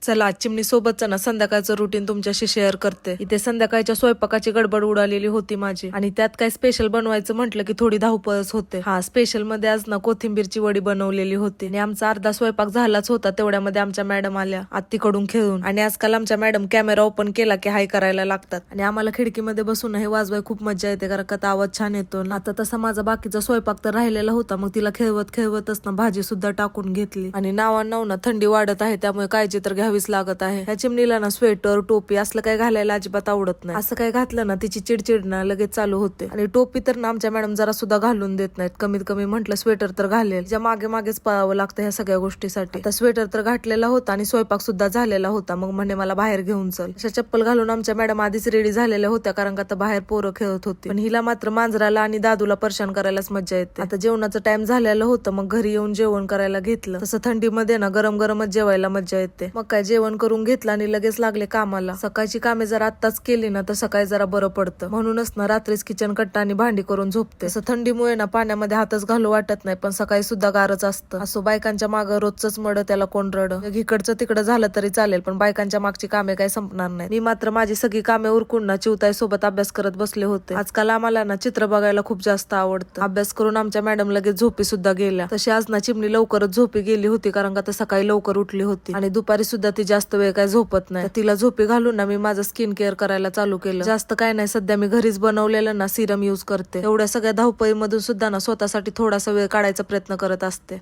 चला चिमणी सोबतच ना संध्याकाळचं रुटीन तुमच्याशी शेअर करते. इथे संध्याकाळच्या स्वयंपाकाची गडबड उडालेली होती माझी आणि त्यात काय स्पेशल बनवायचं म्हटलं की थोडी धावपळच होते. हा स्पेशल मध्ये आज ना कोथिंबीरची वडी बनवलेली होती आणि आमचा अर्धा स्वयंपाक झालाच होता. तेवढ्यामध्ये आमच्या मॅडम आल्या आत्तीकडून खेळून आणि आजकाल आमच्या मॅडम कॅमेरा ओपन केला की हाय करायला लागतात आणि आम्हाला खिडकीमध्ये बसून हे वाजवाय खूप मजा येते कारण का आवाज छान येतो. आता तसा माझा बाकीचा स्वयंपाक तर राहिलेला होता. मग तिला खेळवतच ना भाजी सुद्धा टाकून घेतली आणि नावांनाव ना थंडी वाढत आहे त्यामुळे काळजी तर घ्यावीच लागत आहे. ह्या चिमणीला ना स्वेटर टोपी असलं काय घालायला अजिबात आवडत नाही. असं काय घातलं ना तिची चिडचिड ना लगेच चालू होते आणि टोपी तर ना आमच्या मॅडम जरा सुद्धा घालून देत नाहीत. कमीत कमी म्हटलं स्वेटर तर घालेल. तिच्या मागेच पळावं लागतं ह्या सगळ्या गोष्टीसाठी. आता स्वेटर तर घातलेला होता आणि स्वयंपाक सुद्धा झालेला होता. मग म्हणे मला बाहेर घेऊन चल. अशा चप्पल घालून आमच्या मॅडम आधीच रेडी झालेल्या होत्या कारण का आता बाहेर पोरं खेळत होती. पण हिला मात्र मांजराला आणि दादूला परेशान करायलाच मजा येते. आता जेवणाचं टाइम झालेलं होतं. मग घरी येऊन जेवण करायला घेतलं. तसं थंडीमध्ये ना गरम गरमच जेवायला मजा येते. मग काय जेवण करून घेतलं आणि लगेच लागले कामाला. सकाळची कामे जर आत्ताच केली ना तर सकाळी जरा बरं पडतं. म्हणूनच ना रात्रीच किचन कट्टा आणि भांडी करून झोपते. तसं थंडीमुळे ना पाण्यामध्ये हातच घालू वाटत नाही पण सकाळी सुद्धा गारच असतं. असो बायकांच्या मागं रोजच मड त्याला कोण रड. इकडचं तिकडं झालं तरी चालेल पण बायकांच्या मागची कामे काही संपणार नाही. मी मात्र माझी सगळी कामे उरकून ना चिवताई सोबत अभ्यास करत बसले होते. आजकाल आम्हाला ना चित्र बघायला खूप जास्त आवडतं. अभ्यास करून आमच्या मॅडम लगेच झोपी सुद्धा गेल्या. तशी आज ना चिमणी लवकरच झोपी गेली होती कारण का सकाळी लवकर उठली होती आणि दुपारी सुद्धा ती जास्त वेळ काय झोपत नाही. तिला झोपी घालून ना मी माझं स्किन केअर करायला चालू केलं. जास्त काय नाही सध्या मी घरीच बनवलेलं ना सिरम युज करते. एवढ्या सगळ्या धावपळीमधून सुद्धा ना स्वतःसाठी थोडासा वेळ काढायचा प्रयत्न करत असते.